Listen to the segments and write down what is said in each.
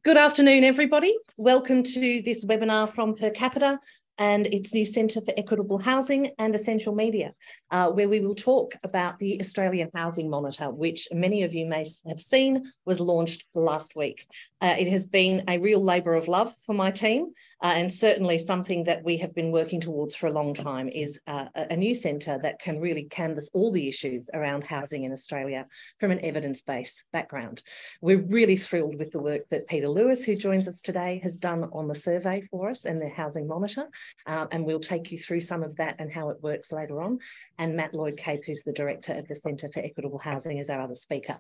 Good afternoon, everybody. Welcome to this webinar from Per Capita and its new Centre for Equitable Housing and Essential Media, where we will talk about the Australian Housing Monitor, which many of you may have seen was launched last week. It has been a real labour of love for my team, and certainly something that we have been working towards for a long time is a new centre that can really canvass all the issues around housing in Australia from an evidence-based background. We're really thrilled with the work that Peter Lewis, who joins us today, has done on the survey for us and the Housing Monitor. And we'll take you through some of that and how it works later on. And Matt Lloyd-Cape, who's the Director of the Centre for Equitable Housing, is our other speaker.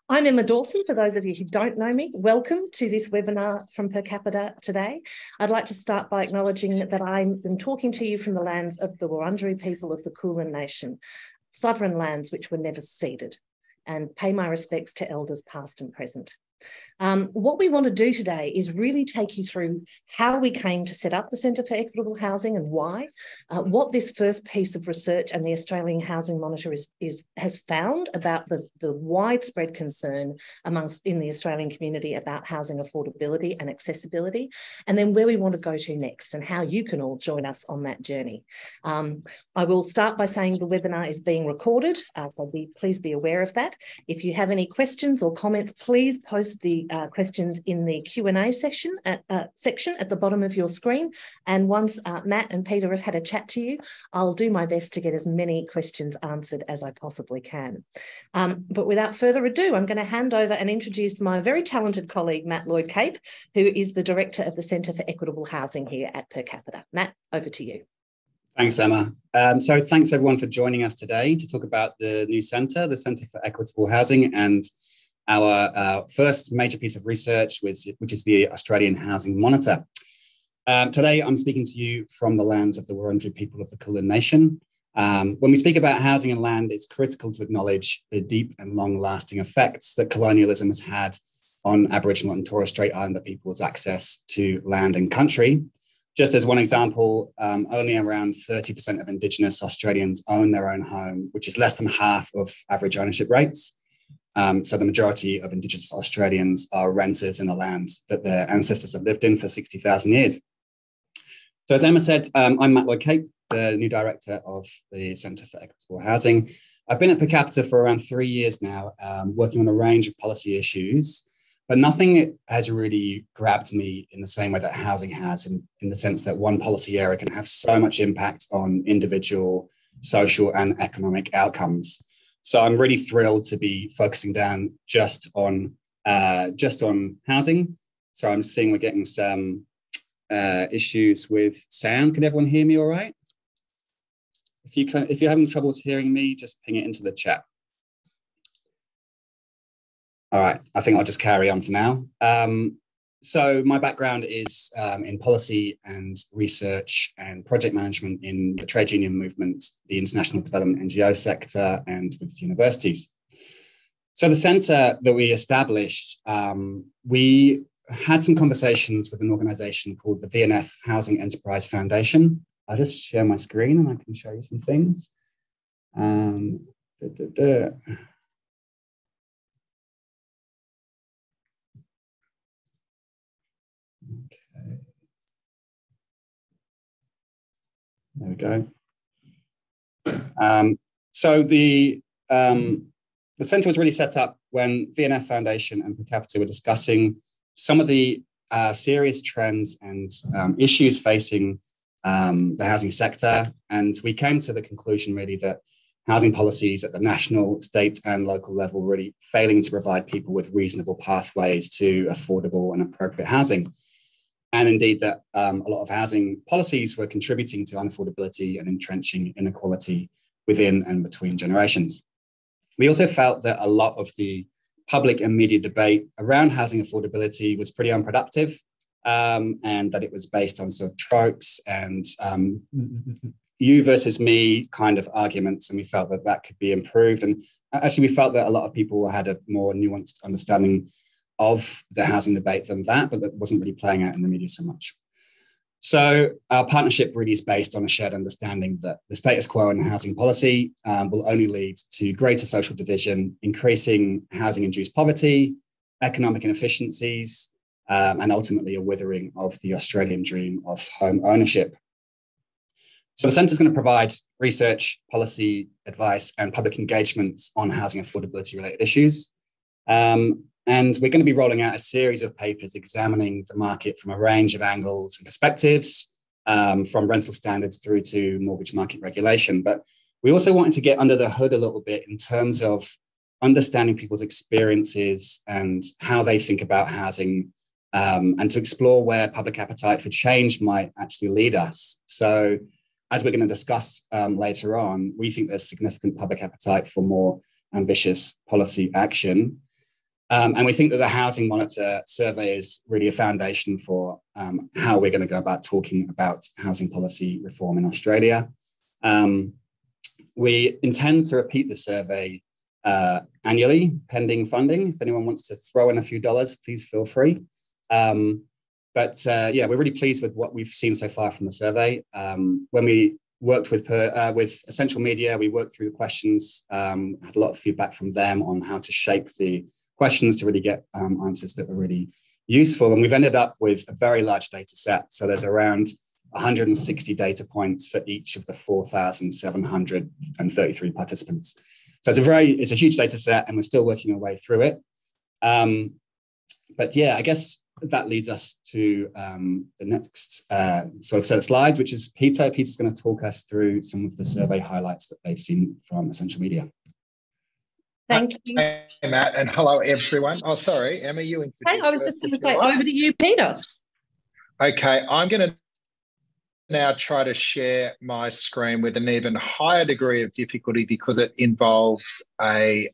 I'm Emma Dawson. For those of you who don't know me, welcome to this webinar from Per Capita today. I'd like to start by acknowledging that I'm talking to you from the lands of the Wurundjeri people of the Kulin Nation, sovereign lands which were never ceded, and pay my respects to elders past and present. What we want to do today is really take you through how we came to set up the Centre for Equitable Housing and why, what this first piece of research and the Australian Housing Monitor has found about the widespread concern in the Australian community about housing affordability and accessibility, and then where we want to go to next and how you can all join us on that journey. I will start by saying the webinar is being recorded, so please be aware of that. If you have any questions or comments, please post the questions in the Q&A section at the bottom of your screen. And once Matt and Peter have had a chat to you, I'll do my best to get as many questions answered as I possibly can. But without further ado, I'm going to hand over and introduce my very talented colleague, Matt Lloyd-Cape, who is the Director of the Centre for Equitable Housing here at Per Capita. Matt, over to you. Thanks, Emma. So thanks everyone for joining us today to talk about the new centre, the Centre for Equitable Housing, and our first major piece of research, which is the Australian Housing Monitor. Today, I'm speaking to you from the lands of the Wurundjeri people of the Kulin Nation. When we speak about housing and land, it's critical to acknowledge the deep and long-lasting effects that colonialism has had on Aboriginal and Torres Strait Islander people's access to land and country. Just as one example, only around 30% of Indigenous Australians own their own home, which is less than half of average ownership rates. So the majority of Indigenous Australians are renters in the lands that their ancestors have lived in for 60,000 years. So as Emma said, I'm Matt Lloyd-Cape, the new Director of the Centre for Equitable Housing. I've been at Per Capita for around 3 years now, working on a range of policy issues, but nothing has really grabbed me in the same way that housing has, in the sense that one policy area can have so much impact on individual, social and economic outcomes. So I'm really thrilled to be focusing down just on housing. So I'm seeing we're getting some issues with sound. Can everyone hear me all right? If you're having troubles hearing me, just ping it into the chat. All right, I think I'll just carry on for now. So my background is in policy and research and project management in the trade union movement, the international development NGO sector, and with universities. So the centre that we established, we had some conversations with an organisation called the VNF Housing Enterprise Foundation. I'll just share my screen and I can show you some things. Okay. There we go. So the centre was really set up when VNF Foundation and Per Capita were discussing some of the serious trends and issues facing the housing sector. And we came to the conclusion really that housing policies at the national, state and local level were really failing to provide people with reasonable pathways to affordable and appropriate housing. And indeed that a lot of housing policies were contributing to unaffordability and entrenching inequality within and between generations. We also felt that a lot of the public and media debate around housing affordability was pretty unproductive, and that it was based on sort of tropes and you versus me kind of arguments, and we felt that that could be improved. And actually, we felt that a lot of people had a more nuanced understanding of the housing debate than that, but that wasn't really playing out in the media so much. So our partnership really is based on a shared understanding that the status quo in housing policy will only lead to greater social division, increasing housing-induced poverty, economic inefficiencies, and ultimately a withering of the Australian dream of home ownership. So the Centre is going to provide research, policy, advice, and public engagement on housing affordability related issues. And we're going to be rolling out a series of papers examining the market from a range of angles and perspectives, from rental standards through to mortgage market regulation. But we also wanted to get under the hood a little bit in terms of understanding people's experiences and how they think about housing, and to explore where public appetite for change might actually lead us. So, as we're going to discuss later on, we think there's significant public appetite for more ambitious policy action. And we think that the Housing Monitor survey is really a foundation for how we're going to go about talking about housing policy reform in Australia. We intend to repeat the survey annually, pending funding. If anyone wants to throw in a few dollars, please feel free. Yeah, we're really pleased with what we've seen so far from the survey. When we worked with Essential Media, we worked through the questions, had a lot of feedback from them on how to shape the questions to really get answers that were really useful. And we've ended up with a very large data set. So there's around 160 data points for each of the 4,733 participants. So it's a huge data set, and we're still working our way through it. But yeah, I guess that leads us to the next sort of set of slides, which is Peter. Peter's going to talk us through some of the survey highlights that they've seen from Essential Media. Thank you. Hey, Matt, and hello, everyone. Oh, sorry, Emma, you introduced. Hey, I was just going to say over to you, Peter. Okay, I'm going to now try to share my screen with an even higher degree of difficulty because it involves a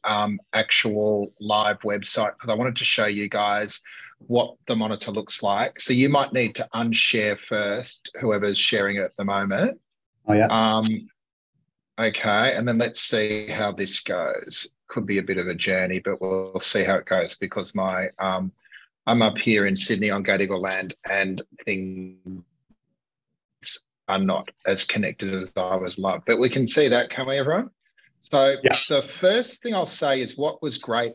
actual live website, because I wanted to show you guys what the monitor looks like. So you might need to unshare first, whoever's sharing it at the moment. Oh, yeah. Okay, and then let's see how this goes. Could be a bit of a journey, but we'll see how it goes, because my I'm up here in Sydney on Gadigal land, and things are not as connected as I was love. But we can see that, can we, everyone? So yeah. The first thing I'll say is what was great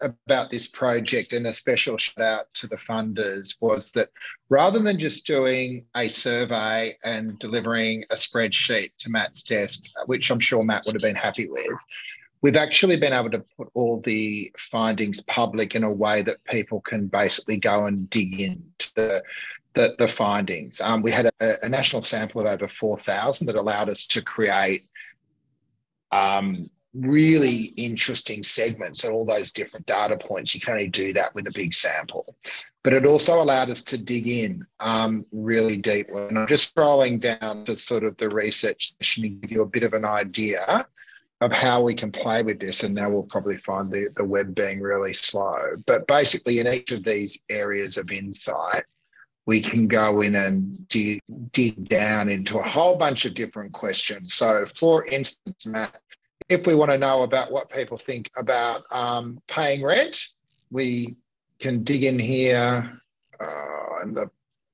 about this project, and a special shout out to the funders, was that rather than just doing a survey and delivering a spreadsheet to Matt's desk, which I'm sure Matt would have been happy with, we've actually been able to put all the findings public in a way that people can basically go and dig into the findings. We had a national sample of over 4,000 that allowed us to create really interesting segments and all those different data points. You can only do that with a big sample. But it also allowed us to dig in really deeply. And I'm just scrolling down to sort of the research session to give you a bit of an idea of how we can play with this. And now we'll probably find the web being really slow. But basically in each of these areas of insight, we can go in and dig down into a whole bunch of different questions. So for instance, Matt, if we want to know about what people think about paying rent, we can dig in here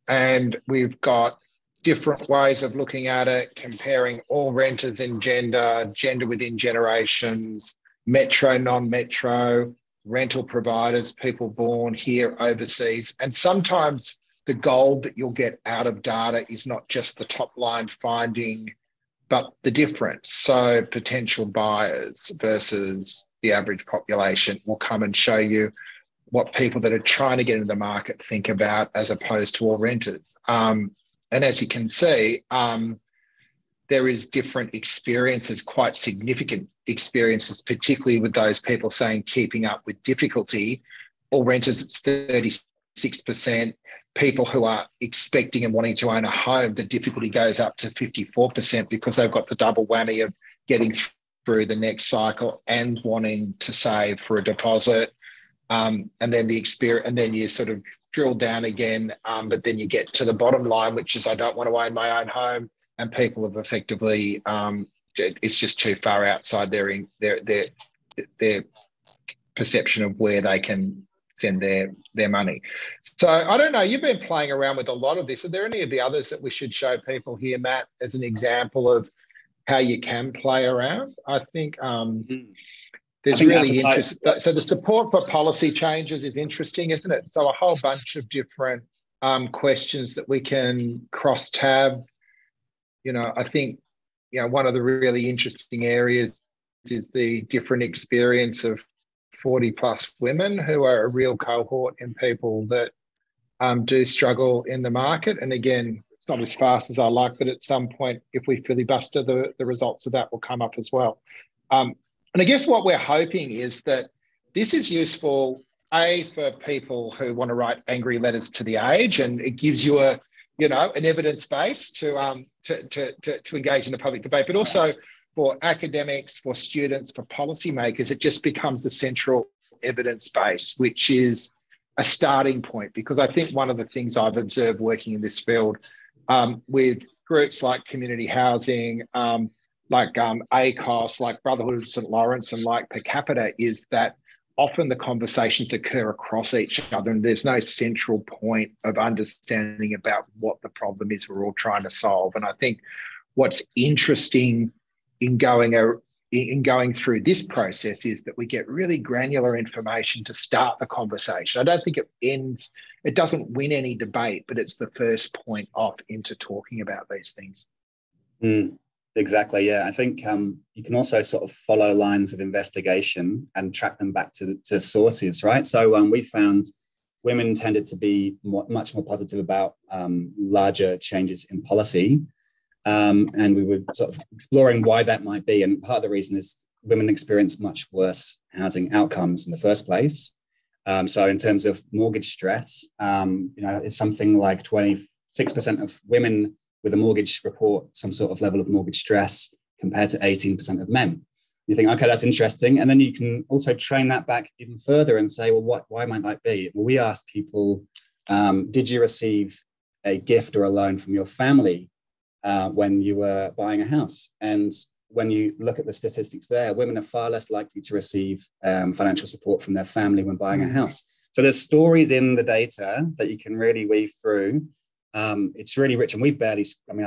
and we've got different ways of looking at it, comparing all renters in gender, gender within generations, metro, non-metro, rental providers, people born here, overseas. And sometimes the gold that you'll get out of data is not just the top line finding, but the difference. So potential buyers versus the average population will come and show you what people that are trying to get into the market think about, as opposed to all renters. And as you can see, there is different experiences, quite significant experiences, particularly with those people saying keeping up with difficulty. All renters, it's 36%. People who are expecting and wanting to own a home, the difficulty goes up to 54% because they've got the double whammy of getting through the next cycle and wanting to save for a deposit. And then the experience, and then you sort of drill down again, but then you get to the bottom line, which is I don't want to own my own home, and people have effectively it's just too far outside their perception of where they can send their money. So I don't know, you've been playing around with a lot of this. Are there any of the others that we should show people here, Matt, as an example of how you can play around? I think There's really interest. So the support for policy changes is interesting, isn't it? So a whole bunch of different questions that we can cross tab. I think, one of the really interesting areas is the different experience of 40 plus women who are a real cohort in people that do struggle in the market. And again, it's not as fast as I like, but at some point, if we filibuster, the results of that will come up as well. And I guess what we're hoping is that this is useful, for people who want to write angry letters to the Age, and it gives you an evidence base to engage in the public debate, but also for academics, for students, for policymakers, it just becomes the central evidence base, which is a starting point. Because I think one of the things I've observed working in this field with groups like community housing, like ACOS, like Brotherhood of St. Lawrence, and like Per Capita, is that often the conversations occur across each other and there's no central point of understanding about what the problem is we're all trying to solve. And I think what's interesting in going through this process is that we get really granular information to start the conversation. I don't think it doesn't win any debate, but it's the first point off into talking about these things. Exactly, yeah. I think you can also sort of follow lines of investigation and track them back to sources, right? So we found women tended to be much more positive about larger changes in policy. And we were sort of exploring why that might be. And part of the reason is women experience much worse housing outcomes in the first place. So in terms of mortgage stress, it's something like 26% of women with a mortgage report some sort of level of mortgage stress compared to 18% of men. You think, okay, that's interesting. And then you can also train that back even further and say, well, why might that be? Well, we asked people, did you receive a gift or a loan from your family when you were buying a house? And when you look at the statistics there, women are far less likely to receive financial support from their family when buying a house. So there's stories in the data that you can really weave through. It's really rich, and I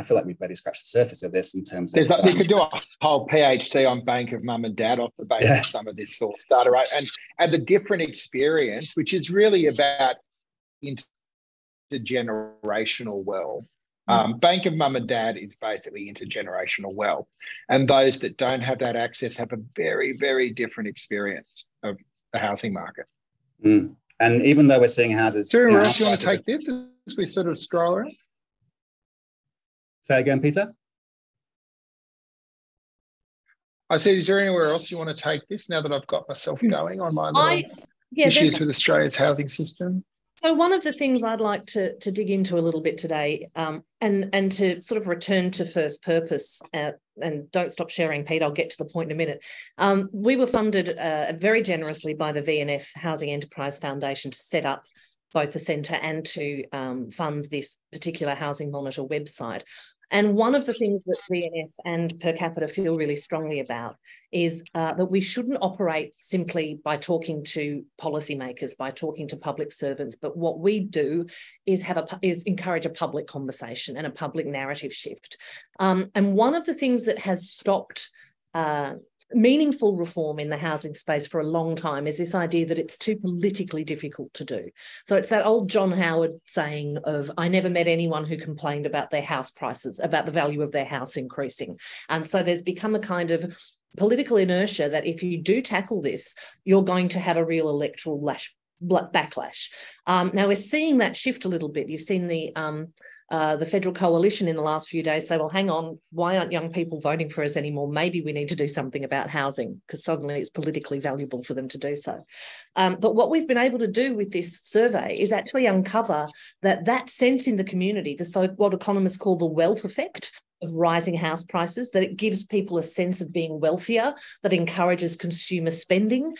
feel like we've barely scratched the surface of this in terms of... You could do a whole PhD on Bank of Mum and Dad off the basis of some of this source data, right? And the different experience, which is really about intergenerational wealth. Bank of Mum and Dad is basically intergenerational wealth. And those that don't have that access have a very, very different experience of the housing market. And even though we're seeing houses... Do you want to take this as we sort of scroll around? Say again, Peter? I said, is there anywhere else you want to take this now that I've got myself going on my little issues with Australia's housing system? So one of the things I'd like to dig into a little bit today, and to sort of return to first purpose, and don't stop sharing, Pete, I'll get to the point in a minute. We were funded very generously by the VNF Housing Enterprise Foundation to set up both the centre and to fund this particular Housing Monitor website. And one of the things that VNF and Per Capita feel really strongly about is that we shouldn't operate simply by talking to policymakers, by talking to public servants, but what we do is encourage a public conversation and a public narrative shift. And one of the things that has stopped meaningful reform in the housing space for a long time is this idea that it's too politically difficult to do. So it's that old John Howard saying of, I never met anyone who complained about their house prices, about the value of their house increasing. And so there's become a kind of political inertia that if you do tackle this, you're going to have a real electoral backlash. Now we're seeing that shift a little bit. You've seen the federal coalition in the last few days say, well, hang on, why aren't young people voting for us anymore? Maybe we need to do something about housing because suddenly it's politically valuable for them to do so. But what we've been able to do with this survey is actually uncover that sense in the community, what economists call the wealth effect of rising house prices, that it gives people a sense of being wealthier, that encourages consumer spending,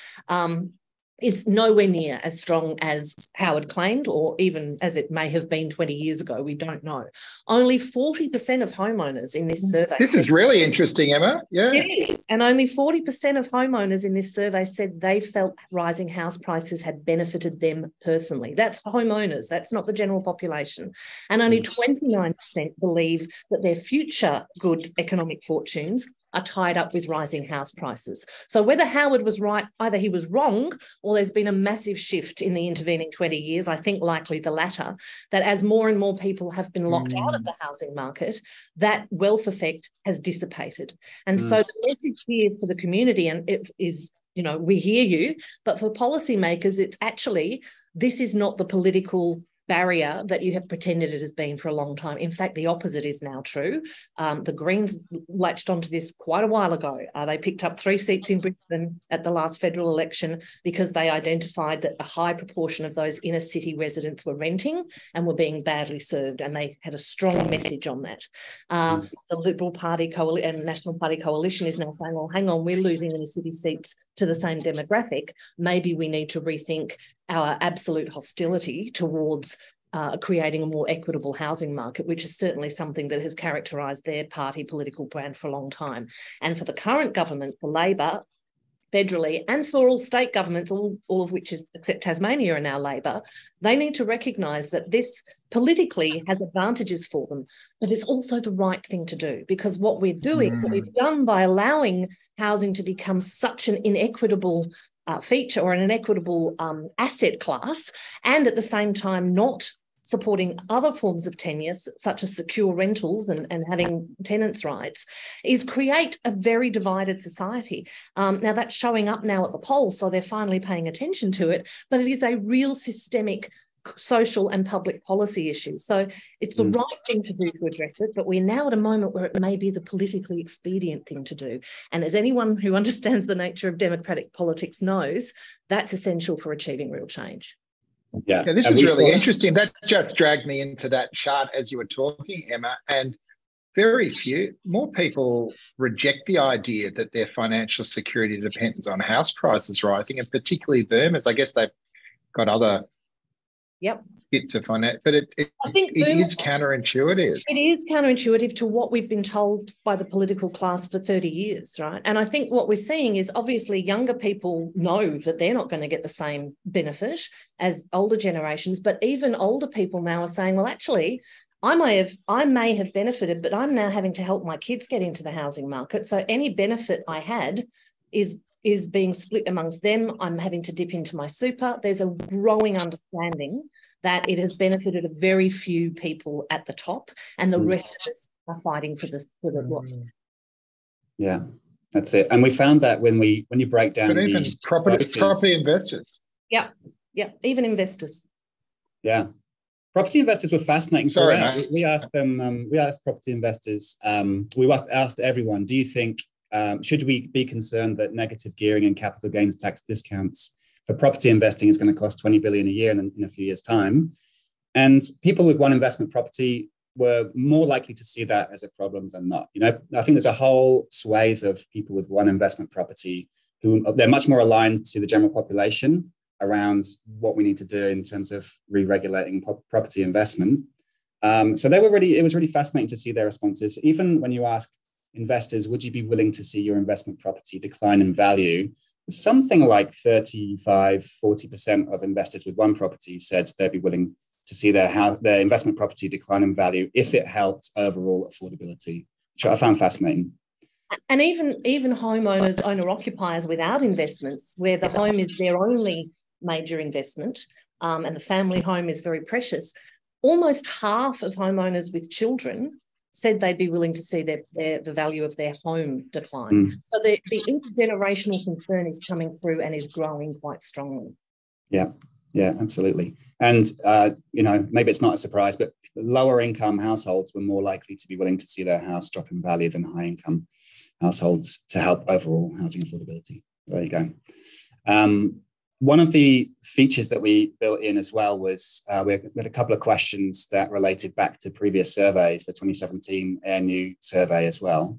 is nowhere near as strong as Howard claimed, or even as it may have been 20 years ago. We don't know. Only 40% of homeowners in this survey... This is really interesting, Emma. Yeah. It is. And only 40% of homeowners in this survey said they felt rising house prices had benefited them personally. That's homeowners. That's not the general population. And only 29% believe that their future good economic fortunes are tied up with rising house prices. So whether Howard was right, either he was wrong or there's been a massive shift in the intervening 20 years, I think likely the latter, that as more and more people have been locked out of the housing market, that wealth effect has dissipated. And so the message here for the community, and it is, you know, we hear you, but for policymakers, it's actually, this is not the political barrier that you have pretended it has been for a long time. In fact, the opposite is now true. The Greens latched onto this quite a while ago. They picked up 3 seats in Brisbane at the last federal election because they identified that a high proportion of those inner city residents were renting and were being badly served, and they had a strong message on that. The Liberal Party and National Party coalition is now saying, well, hang on, we're losing inner city seats to the same demographic. Maybe we need to rethink our absolute hostility towards creating a more equitable housing market, which is certainly something that has characterised their party political brand for a long time. And for the current government, for Labor, federally, and for all state governments, all of which is, except Tasmania, are now Labor, they need to recognise that this politically has advantages for them, but it's also the right thing to do, because what we're doing, what we've done by allowing housing to become such an inequitable feature or an inequitable asset class, and at the same time not supporting other forms of tenure, such as secure rentals and having tenants' rights, is create a very divided society. Now, that's showing up now at the polls, so they're finally paying attention to it, but it is a real systemic social and public policy issue. So it's the right thing to do to address it, but we're now at a moment where it may be the politically expedient thing to do. And as anyone who understands the nature of democratic politics knows, that's essential for achieving real change. Yeah, this is really interesting. That just dragged me into that chart as you were talking, Emma, and more people reject the idea that their financial security depends on house prices rising, and particularly boomers. I guess they've got other bits of finance, but I think it is counterintuitive. It is counterintuitive to what we've been told by the political class for 30 years, right? And I think what we're seeing is obviously younger people know that they're not going to get the same benefit as older generations, but even older people now are saying, well, actually, I may have benefited, but I'm now having to help my kids get into the housing market. So any benefit I had is being split amongst them. I'm having to dip into my super. There's a growing understanding that it has benefited a very few people at the top, and the rest of us are fighting for the loss. Yeah, that's it. And we found that when you break down even property investors. Yeah, even investors. Yeah. Property investors were fascinating. Sorry, we asked them. We asked property investors. We asked everyone. Do you think should we be concerned that negative gearing and capital gains tax discounts for property investing is going to cost 20 billion a year in a few years' time? And people with one investment property were more likely to see that as a problem than not. You know, I think there's a whole swathe of people with one investment property who they're much more aligned to the general population around what we need to do in terms of re-regulating property investment. So it was really fascinating to see their responses. Even when you ask investors, would you be willing to see your investment property decline in value? Something like 35-40% of investors with one property said they'd be willing to see their investment property decline in value if it helped overall affordability, which I found fascinating. And even homeowners, owner-occupiers without investments, where the home is their only major investment, and the family home is very precious, almost half of homeowners with children said they'd be willing to see the value of their home decline. So the intergenerational concern is coming through and is growing quite strongly. Yeah, absolutely. And, maybe it's not a surprise, but lower income households were more likely to be willing to see their house drop in value than high income households to help overall housing affordability. There you go. One of the features that we built in as well was we had a couple of questions that related back to previous surveys, the 2017 ANU survey as well.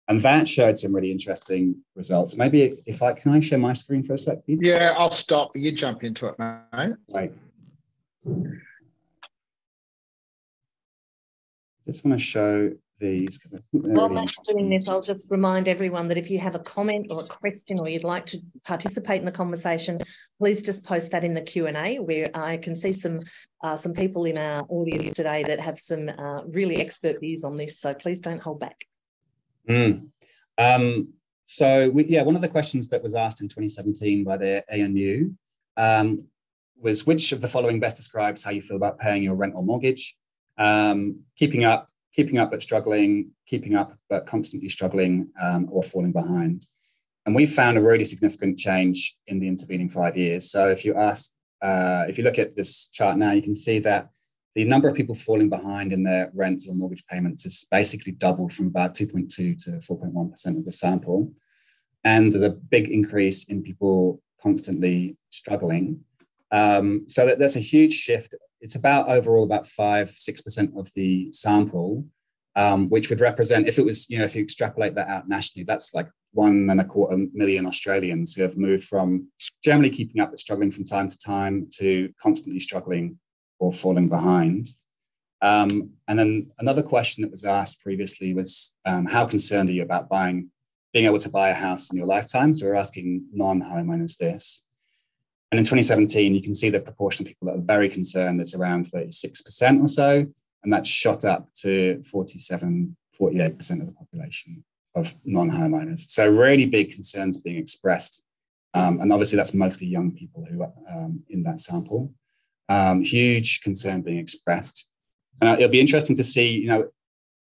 And that showed some really interesting results. Maybe can I share my screen for a sec, please? Yeah, I'll stop. You jump into it, mate. Right. Just want to show these. While Matt's doing this, I'll just remind everyone that if you have a comment or a question or you'd like to participate in the conversation, please just post that in the Q&A, where I can see some people in our audience today that have some really expert views on this, so please don't hold back. One of the questions that was asked in 2017 by the ANU was, which of the following best describes how you feel about paying your rent or mortgage? Keeping up but struggling, keeping up but constantly struggling, or falling behind. And we found a really significant change in the intervening 5 years. So if you look at this chart now, you can see that the number of people falling behind in their rent or mortgage payments has basically doubled from about 2.2 to 4.1% of the sample. And there's a big increase in people constantly struggling. So that's a huge shift. It's overall about 5-6% of the sample, which would represent, if you extrapolate that out nationally, that's like 1.25 million Australians who have moved from generally keeping up but struggling from time to time to constantly struggling or falling behind. And then another question that was asked previously was, how concerned are you about being able to buy a house in your lifetime? So we're asking non-homeowners this. And in 2017, you can see the proportion of people that are very concerned. It's around 36% or so, and that's shot up to 48% of the population of non-homeowners. So really big concerns being expressed. And obviously that's mostly young people who are in that sample. Huge concern being expressed. And it'll be interesting to see,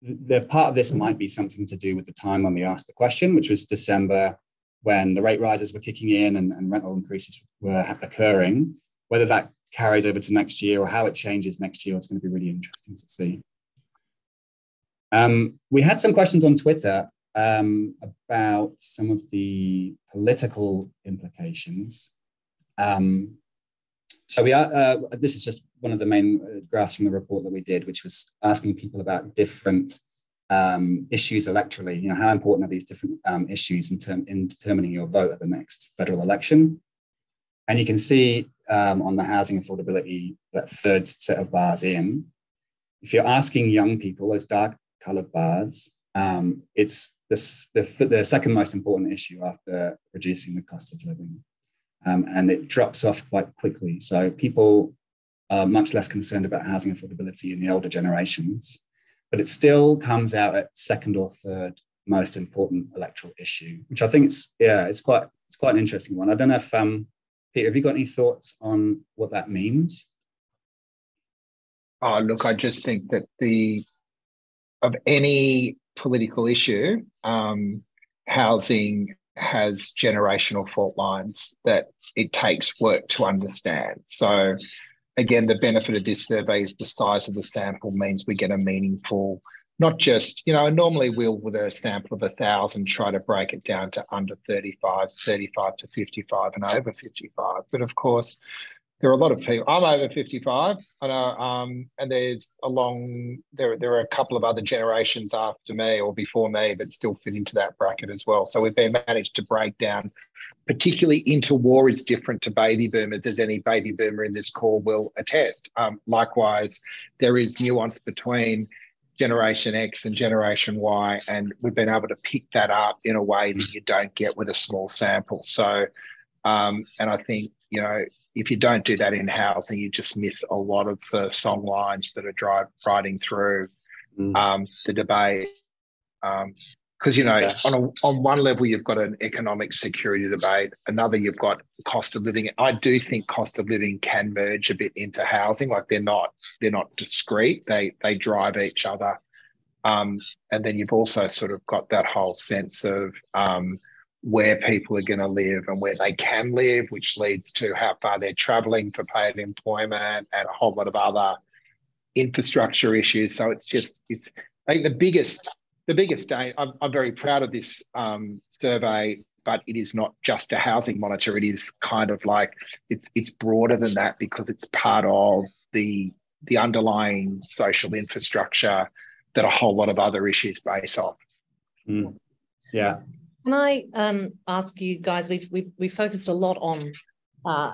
the part of this might be something to do with the time when we asked the question, which was December, when the rate rises were kicking in and rental increases were occurring. Whether that carries over to next year or how it changes next year, it's going to be really interesting to see. We had some questions on Twitter about some of the political implications. This is just one of the main graphs from the report that we did, which was asking people about different issues electorally. How important are these different issues in determining your vote at the next federal election? And you can see on the housing affordability, that third set of bars in, if you're asking young people, those dark coloured bars, it's the second most important issue after reducing the cost of living. And it drops off quite quickly. So people are much less concerned about housing affordability in the older generations, but it still comes out at second or third most important electoral issue, which I think it's quite an interesting one. I don't know if Peter, have you got any thoughts on what that means? Oh, look, I just think that of any political issue, housing has generational fault lines that it takes work to understand. So again, the benefit of this survey is the size of the sample means we get a meaningful, not just, normally we'll, with a sample of 1,000, try to break it down to under 35 to 55 and over 55. But of course, there are a lot of people. I'm over 55, I know, and there are a couple of other generations after me or before me that still fit into that bracket as well. So we've managed to break down, particularly interwar is different to baby boomers, as any baby boomer in this call will attest. Likewise, there is nuance between Generation X and Generation Y, and we've been able to pick that up in a way that you don't get with a small sample. So, and I think, if you don't do that in housing, you just miss a lot of the song lines that are riding through the debate. Because, on one level, you've got an economic security debate. Another, you've got cost of living. I do think cost of living can merge a bit into housing. Like they're not discrete. They drive each other. And then you've also sort of got that whole sense of where people are going to live and where they can live, which leads to how far they're travelling for paid employment and a whole lot of other infrastructure issues. So it's I think the biggest day. I'm very proud of this survey, but it is not just a housing monitor. It is kind of like it's broader than that because it's part of the underlying social infrastructure that a whole lot of other issues base off. Yeah. Can I ask you guys? We've focused a lot on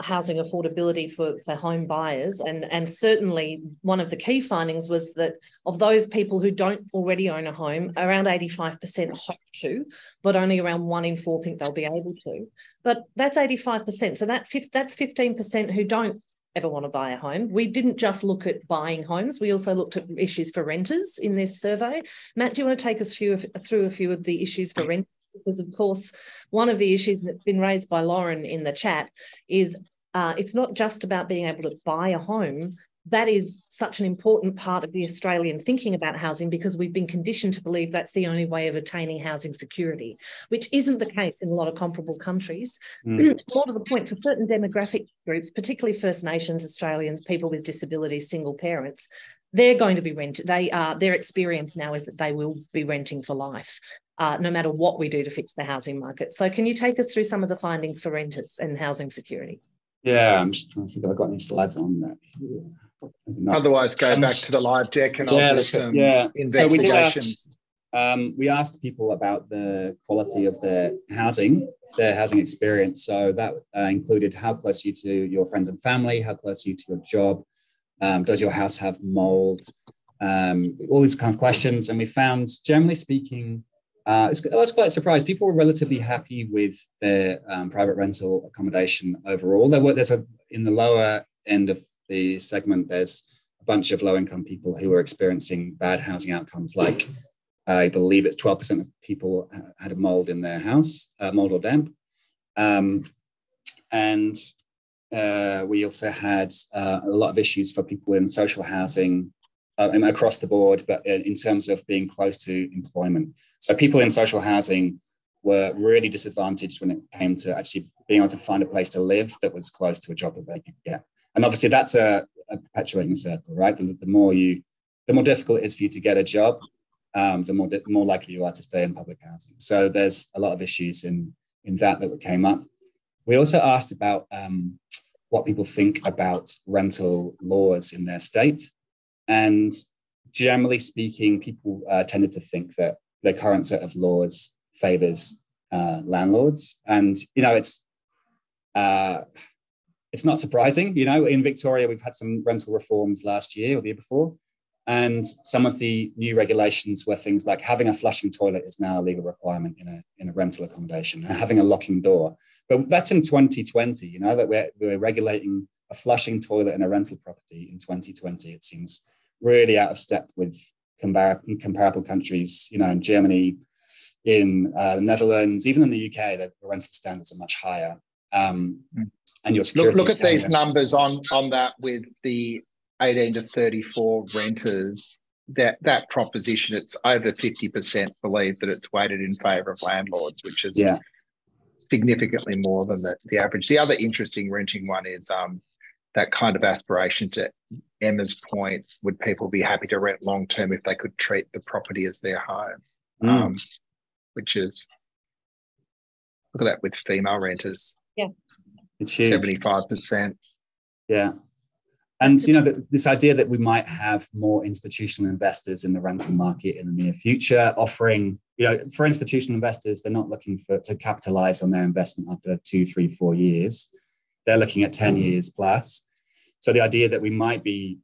housing affordability for home buyers, and certainly one of the key findings was that of those people who don't already own a home, around 85% hope to, but only around 1 in 4 think they'll be able to. But that's 85%. So that's 15% who don't ever want to buy a home. We didn't just look at buying homes. We also looked at issues for renters in this survey. Matt, do you want to take us through a few of the issues for renters? because, of course, one of the issues that's been raised by Lauren in the chat is it's not just about being able to buy a home. That is such an important part of the Australian thinking about housing, because we've been conditioned to believe that's the only way of attaining housing security, which isn't the case in a lot of comparable countries. More to the point, for certain demographic groups, particularly First Nations Australians, people with disabilities, single parents, they're going to be rented. Their experience now is that they will be renting for life, no matter what we do to fix the housing market. So can you take us through some of the findings for renters and housing security? Yeah, I'm just trying to think if I've got any slides on that. Otherwise, go back to the live deck and I'll do some investigations. So we asked people about the quality of their housing experience. So that included how close are you to your friends and family, how close are you to your job, does your house have mold, all these kind of questions. And we found, generally speaking, I was quite surprised. People were relatively happy with their private rental accommodation overall. In the lower end of the segment, there's a bunch of low-income people who are experiencing bad housing outcomes. Like, I believe it's 12% of people had a mold in their house, mold or damp. And we also had a lot of issues for people in social housing across the board, but in terms of being close to employment. So people in social housing were really disadvantaged when it came to actually being able to find a place to live that was close to a job that they could get. And obviously that's a perpetuating circle, right? The more difficult it is for you to get a job, the more likely you are to stay in public housing. So there's a lot of issues in that came up. We also asked about what people think about rental laws in their state. And generally speaking, people tended to think that the current set of laws favors landlords. And, it's not surprising. In Victoria, we've had some rental reforms last year or the year before. And some of the new regulations were things like having a flushing toilet is now a legal requirement in a rental accommodation, and having a locking door. But that's in 2020, that we're regulating a flushing toilet in a rental property in 2020. It seems really out of step with comparable countries, in Germany, in the Netherlands, even in the UK, the rental standards are much higher. And your security. Look at these numbers on that with the 18 to 34 renters. That proposition, it's over 50% believe that it's weighted in favour of landlords, which is significantly more than the average. The other interesting renting one is that kind of aspiration, to Emma's point, would people be happy to rent long term if they could treat the property as their home? Which is, look at that with female renters. Yeah. It's huge. 75%. Yeah. And, this idea that we might have more institutional investors in the rental market in the near future, offering, for institutional investors, they're not looking to capitalize on their investment after 2, 3, 4 years. They're looking at 10 years plus. So the idea that we might be,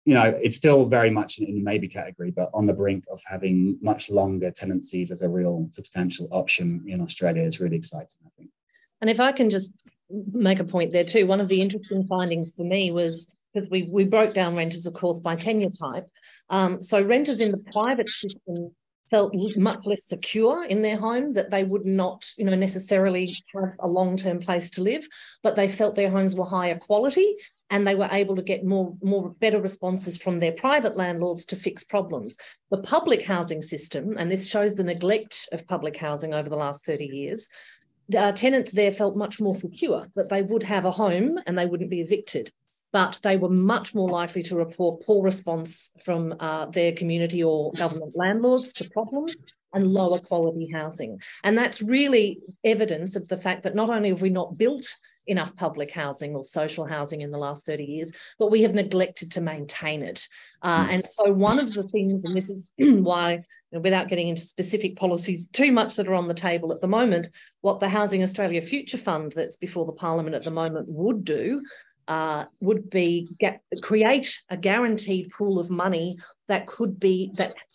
it's still very much in the maybe category, but on the brink of having much longer tenancies as a real substantial option in Australia is really exciting, I think. And if I can just make a point there too, one of the interesting findings for me was, because we broke down renters, of course, by tenure type. So renters in the private system felt much less secure in their home, that they would not, necessarily have a long-term place to live, but they felt their homes were higher quality and they were able to get better responses from their private landlords to fix problems. The public housing system, and this shows the neglect of public housing over the last 30 years, tenants there felt much more secure, that they would have a home and they wouldn't be evicted. But they were much more likely to report poor response from their community or government landlords to problems and lower quality housing. And that's really evidence of the fact that not only have we not built enough public housing or social housing in the last 30 years, but we have neglected to maintain it. And so one of the things, and this is why, without getting into specific policies too much that are on the table at the moment, what the Housing Australia Future Fund that's before the Parliament at the moment would do would be create a guaranteed pool of money that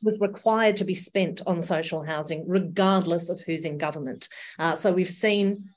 was required to be spent on social housing, regardless of who's in government. So we've seen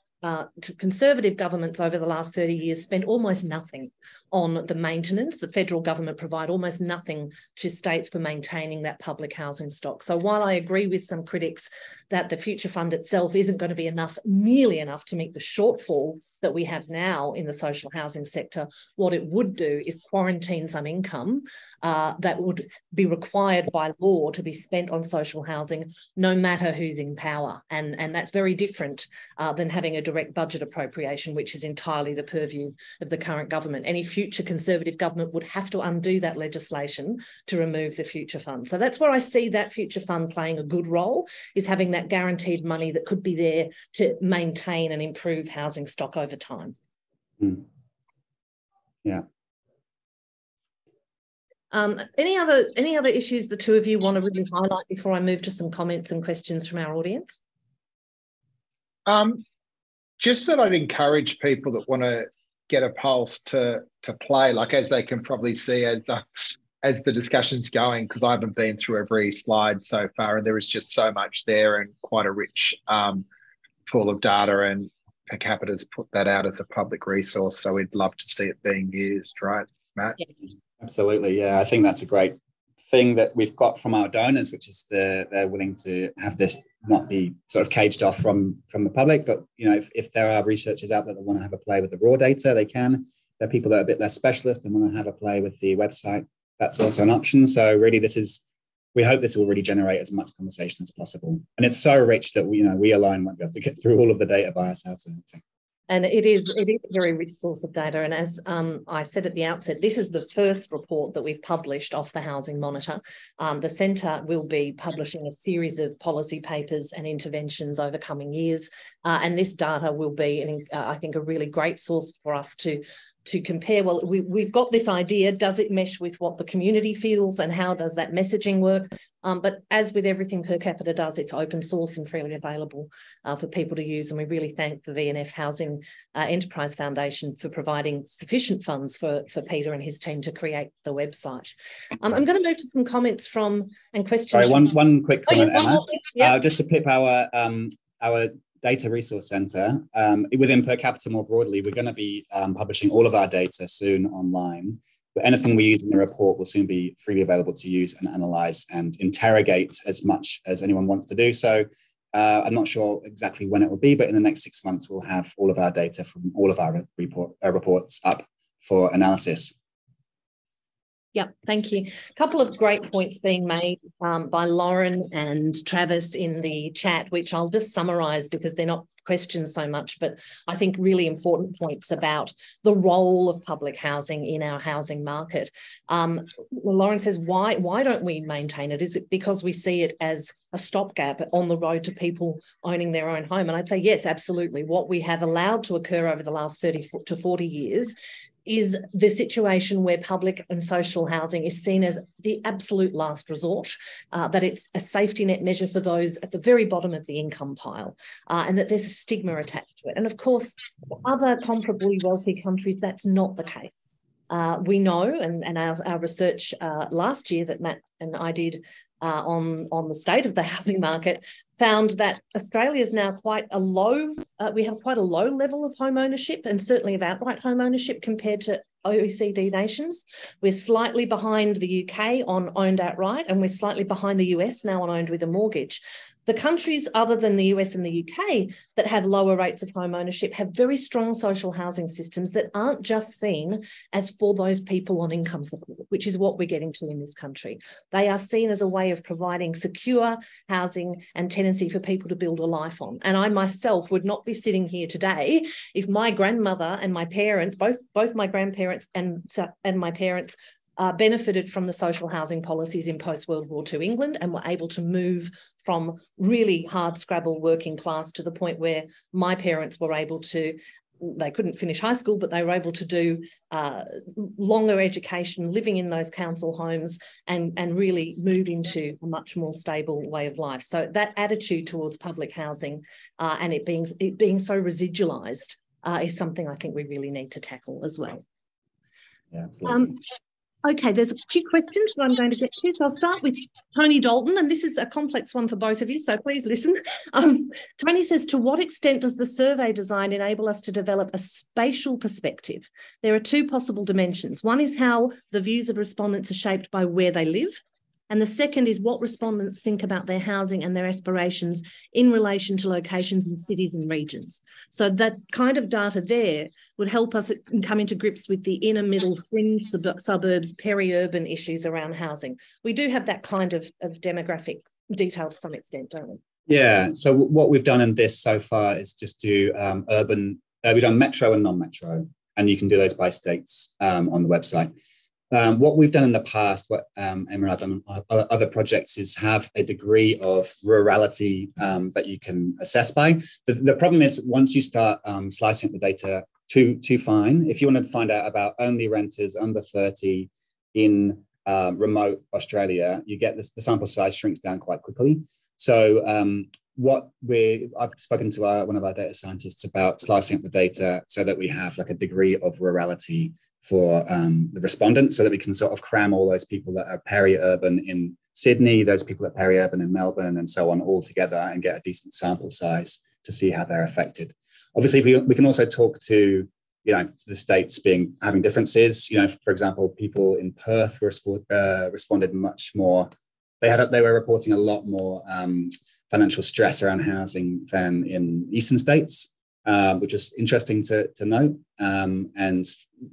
conservative governments over the last 30 years spend almost nothing on the maintenance. The federal government provide almost nothing to states for maintaining that public housing stock. So while I agree with some critics that the future fund itself isn't going to be nearly enough to meet the shortfall that we have now in the social housing sector. What it would do is quarantine some income that would be required by law to be spent on social housing, no matter who's in power. And that's very different than having a direct budget appropriation, which is entirely the purview of the current government. Any future Conservative government would have to undo that legislation to remove the future fund. So that's where I see that future fund playing a good role, is having that guaranteed money that could be there to maintain and improve housing stock over time. Yeah. Any other issues the two of you want to really highlight before I move to some comments and questions from our audience? Just that I'd encourage people that want to get a pulse to play, like, as they can probably see as the discussion's going, because I haven't been through every slide so far, and there is just so much there and quite a rich pool of data, and Per Capita's put that out as a public resource, so we'd love to see it being used, right, Matt? Yeah. Absolutely, yeah. I think that's a great thing that we've got from our donors, which is they're willing to have this not be sort of caged off from the public, but if there are researchers out there that want to have a play with the raw data, they can. There are people that are a bit less specialist and want to have a play with the website. That's also an option. So really, we hope this will really generate as much conversation as possible. And it's so rich that we alone won't be able to get through all of the data by ourselves, I don't think. And it is a very rich source of data. And as I said at the outset, this is the first report that we've published off the Housing Monitor. The Centre will be publishing a series of policy papers and interventions over coming years. And this data will be, I think, a really great source for us to compare. Well, we've got this idea. Does it mesh with what the community feels, and how does that messaging work? But as with everything Per Capita does, it's open source and freely available for people to use. And we really thank the VNF Housing Enterprise Foundation for providing sufficient funds for Peter and his team to create the website. I'm going to move to some comments and questions. Sorry, one quick comment, Emma. Yeah. Just to pip our Data Resource Centre, within Per Capita more broadly, we're going to be publishing all of our data soon online. But anything we use in the report will soon be freely available to use and analyse and interrogate as much as anyone wants to do so. I'm not sure exactly when it will be, but in the next 6 months, we'll have all of our data from all of our reports up for analysis. Yeah, thank you. A couple of great points being made by Lauren and Travis in the chat, which I'll just summarise because they're not questions so much, but I think really important points about the role of public housing in our housing market. Lauren says, why don't we maintain it? Is it because we see it as a stopgap on the road to people owning their own home? And I'd say, yes, absolutely. What we have allowed to occur over the last 30 to 40 years is the situation where public and social housing is seen as the absolute last resort, that it's a safety net measure for those at the very bottom of the income pile, and that there's a stigma attached to it. And of course, for other comparably wealthy countries, that's not the case. We know, and our research last year that Matt and I did on the state of the housing market found that Australia is now quite a low, we have quite a low level of home ownership, and certainly of outright home ownership compared to OECD nations. We're slightly behind the UK on owned outright, and we're slightly behind the US now on owned with a mortgage. The countries other than the US and the UK that have lower rates of home ownership have very strong social housing systems that aren't just seen as for those people on income support, which is what we're getting to in this country. They are seen as a way of providing secure housing and tenancy for people to build a life on. And I myself would not be sitting here today if my grandmother and my parents, both my grandparents and my parents, benefited from the social housing policies in post-World War II England and were able to move from really hard scrabble working class to the point where my parents were able to, they couldn't finish high school, but they were able to do longer education, living in those council homes and really move into a much more stable way of life. So that attitude towards public housing and it being so residualised is something I think we really need to tackle as well. Yeah, absolutely. Okay, there's a few questions that I'm going to get to. So I'll start with Tony Dalton, and this is a complex one for both of you, so please listen. Tony says, to what extent does the survey design enable us to develop a spatial perspective? There are two possible dimensions. One is how the views of respondents are shaped by where they live, And the second is what respondents think about their housing and their aspirations in relation to locations in cities and regions. So that kind of data there would help us come into grips with the inner, middle, fringe suburbs, peri-urban issues around housing. We do have that kind of demographic detail to some extent, don't we? Yeah, so what we've done in this so far is just do we've done metro and non-metro, and you can do those by states on the website. What we've done in the past, what Emma and I've done on other projects, is have a degree of rurality that you can assess by. The problem is once you start slicing up the data too fine, if you want to find out about only renters under 30 in remote Australia, you get the sample size shrinks down quite quickly. So I've spoken to one of our data scientists about slicing up the data so that we have like a degree of rurality for the respondents, so that we can sort of cram all those people that are peri-urban in Sydney, those people that are peri-urban in Melbourne, and so on, all together, and get a decent sample size to see how they're affected. Obviously, we can also talk to the states having differences. For example, people in Perth responded much more. They were reporting a lot more financial stress around housing than in eastern states, which was interesting to note. And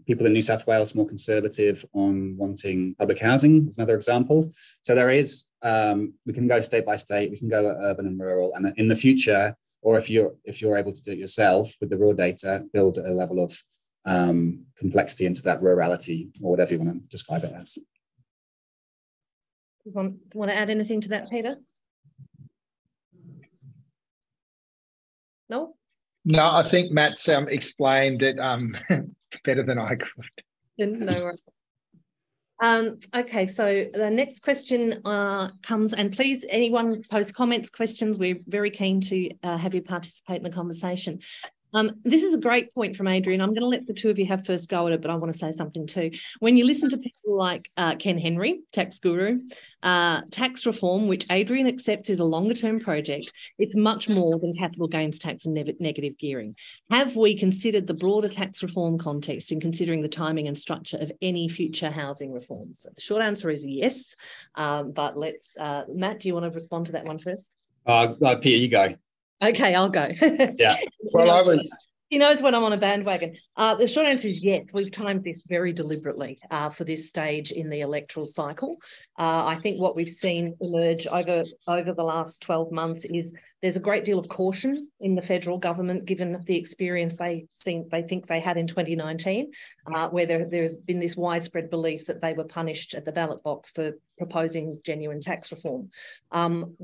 people in New South Wales more conservative on wanting public housing is another example. So there is, we can go state by state, we can go urban and rural, and in the future, or if you're able to do it yourself with the raw data, build a level of complexity into that rurality, or whatever you want to describe it as. Want to add anything to that, Peter? No? No, I think Matt's explained it better than I could. No worries. Okay, so the next question comes, and please, anyone post comments, questions, we're very keen to have you participate in the conversation. This is a great point from Adrian. I'm going to let the two of you have first go at it, but I want to say something too. When you listen to people like Ken Henry, tax guru, tax reform, which Adrian accepts is a longer-term project, it's much more than capital gains tax and negative gearing. Have we considered the broader tax reform context in considering the timing and structure of any future housing reforms? The short answer is yes, but let's, Matt, do you want to respond to that one first? Peter, you go. Okay, I'll go. Yeah. Well, he knows when I'm on a bandwagon. The short answer is yes. We've timed this very deliberately for this stage in the electoral cycle. I think what we've seen emerge over the last 12 months is there's a great deal of caution in the federal government, given the experience they think they had in 2019, where there's been this widespread belief that they were punished at the ballot box for proposing genuine tax reform.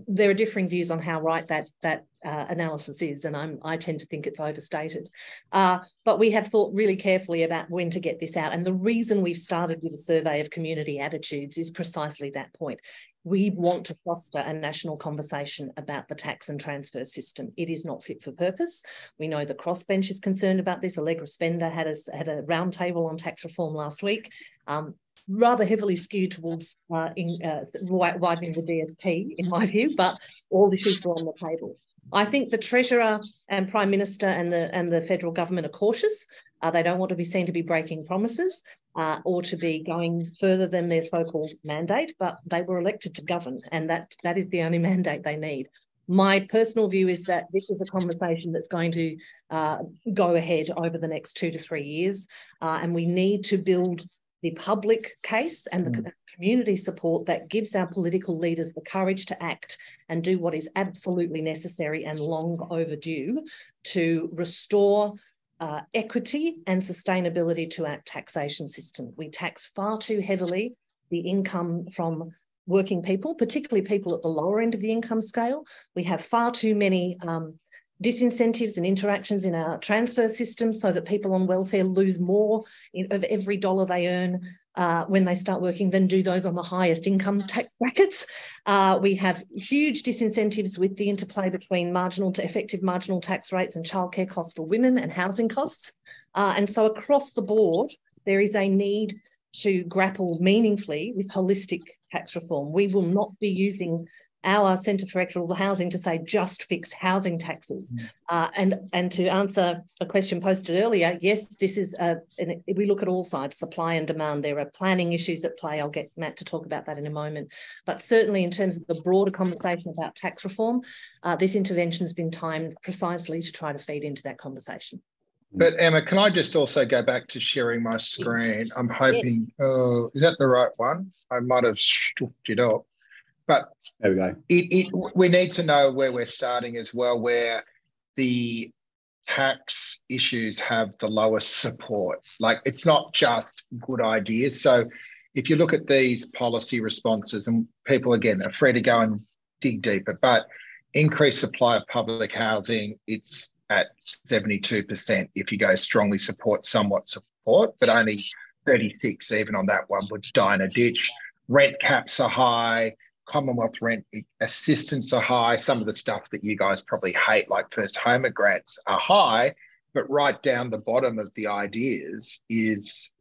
There are differing views on how right that analysis is, and I tend to think it's overstated. But we have thought really carefully about when to get this out. And the reason we've started with a survey of community attitudes is precisely that point. We want to foster a national conversation about the tax and transfer system. It is not fit for purpose. We know the crossbench is concerned about this. Allegra Spender had a roundtable on tax reform last week, rather heavily skewed towards widening the DST, in my view, but all issues were on the table. I think the Treasurer and Prime Minister and the federal government are cautious. They don't want to be seen to be breaking promises or to be going further than their so-called mandate, but they were elected to govern, and that is the only mandate they need. My personal view is that this is a conversation that's going to go ahead over the next 2 to 3 years, and we need to build the public case and the community support that gives our political leaders the courage to act and do what is absolutely necessary and long overdue to restore equity and sustainability to our taxation system. We tax far too heavily the income from working people, particularly people at the lower end of the income scale. We have far too many disincentives and interactions in our transfer system so that people on welfare lose more of every dollar they earn when they start working than do those on the highest income tax brackets. We have huge disincentives with the interplay between marginal to effective marginal tax rates and childcare costs for women and housing costs. And so across the board, there is a need to grapple meaningfully with holistic tax reform. We will not be using our Centre for Equitable Housing to say just fix housing taxes. And to answer a question posted earlier, yes, this is, we look at all sides, supply and demand. There are planning issues at play. I'll get Matt to talk about that in a moment. But certainly in terms of the broader conversation about tax reform, this intervention has been timed precisely to try to feed into that conversation. But Emma, can I just also go back to sharing my screen? I'm hoping, is that the right one? I might have stuffed it up. But there we go. We need to know where we're starting as well, where the tax issues have the lowest support. Like, it's not just good ideas. So if you look at these policy responses, and people, again, are free to go and dig deeper, but increased supply of public housing, it's at 72%. If you go strongly support, somewhat support, but only 36 even on that one would die in a ditch. Rent caps are high. Commonwealth rent assistance are high. Some of the stuff that you guys probably hate, like first homer grants, are high, but right down the bottom of the ideas is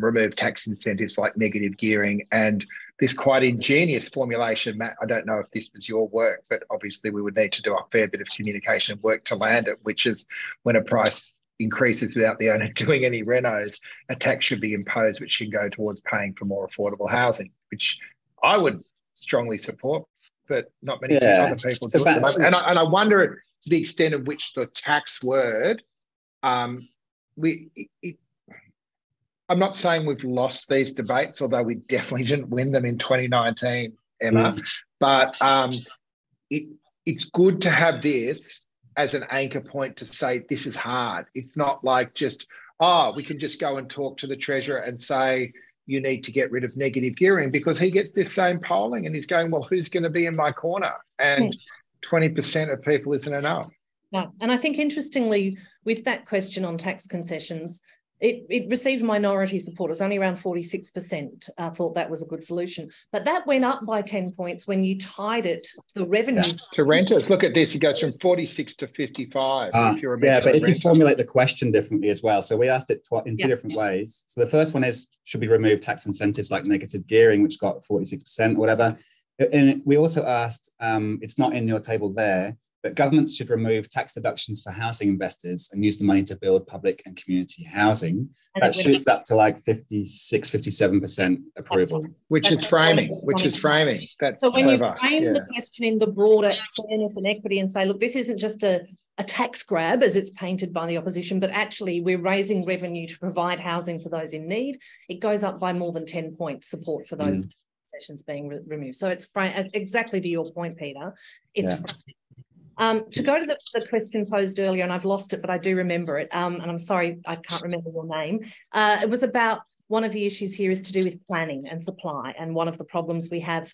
remove tax incentives like negative gearing and this quite ingenious formulation. Matt, I don't know if this was your work, but obviously we would need to do a fair bit of communication work to land it, which is when a price increases without the owner doing any renos, a tax should be imposed, which can go towards paying for more affordable housing, which I would strongly support, but not many other people do at the moment. And I wonder to the extent of which the tax word, I'm not saying we've lost these debates, although we definitely didn't win them in 2019, Emma, but it's good to have this as an anchor point to say this is hard. It's not like just, we can just go and talk to the Treasurer and say, you need to get rid of negative gearing, because he gets this same polling and he's going, well, who's going to be in my corner? And 20% of people isn't enough. No. And I think interestingly, with that question on tax concessions, it received minority support. It was only around 46% thought that was a good solution. But that went up by 10 points when you tied it to the revenue. Yeah. To renters, look at this. It goes from 46 to 55. If you're a but if you formulate the question differently as well. So we asked it in two different ways. So the first one is, should we remove tax incentives like negative gearing, which got 46% or whatever? And we also asked, it's not in your table there, but governments should remove tax deductions for housing investors and use the money to build public and community housing. And that shoots up to like 56, 57% approval. Which is framing. That's so when clever. You frame the question in the broader fairness and equity and say, look, this isn't just a tax grab as it's painted by the opposition, but actually we're raising revenue to provide housing for those in need. It goes up by more than 10 points support for those concessions being removed. So it's exactly to your point, Peter. It's to go to the question posed earlier, and I've lost it, but I do remember it, and I'm sorry, I can't remember your name. It was about one of the issues here is to do with planning and supply, and one of the problems we have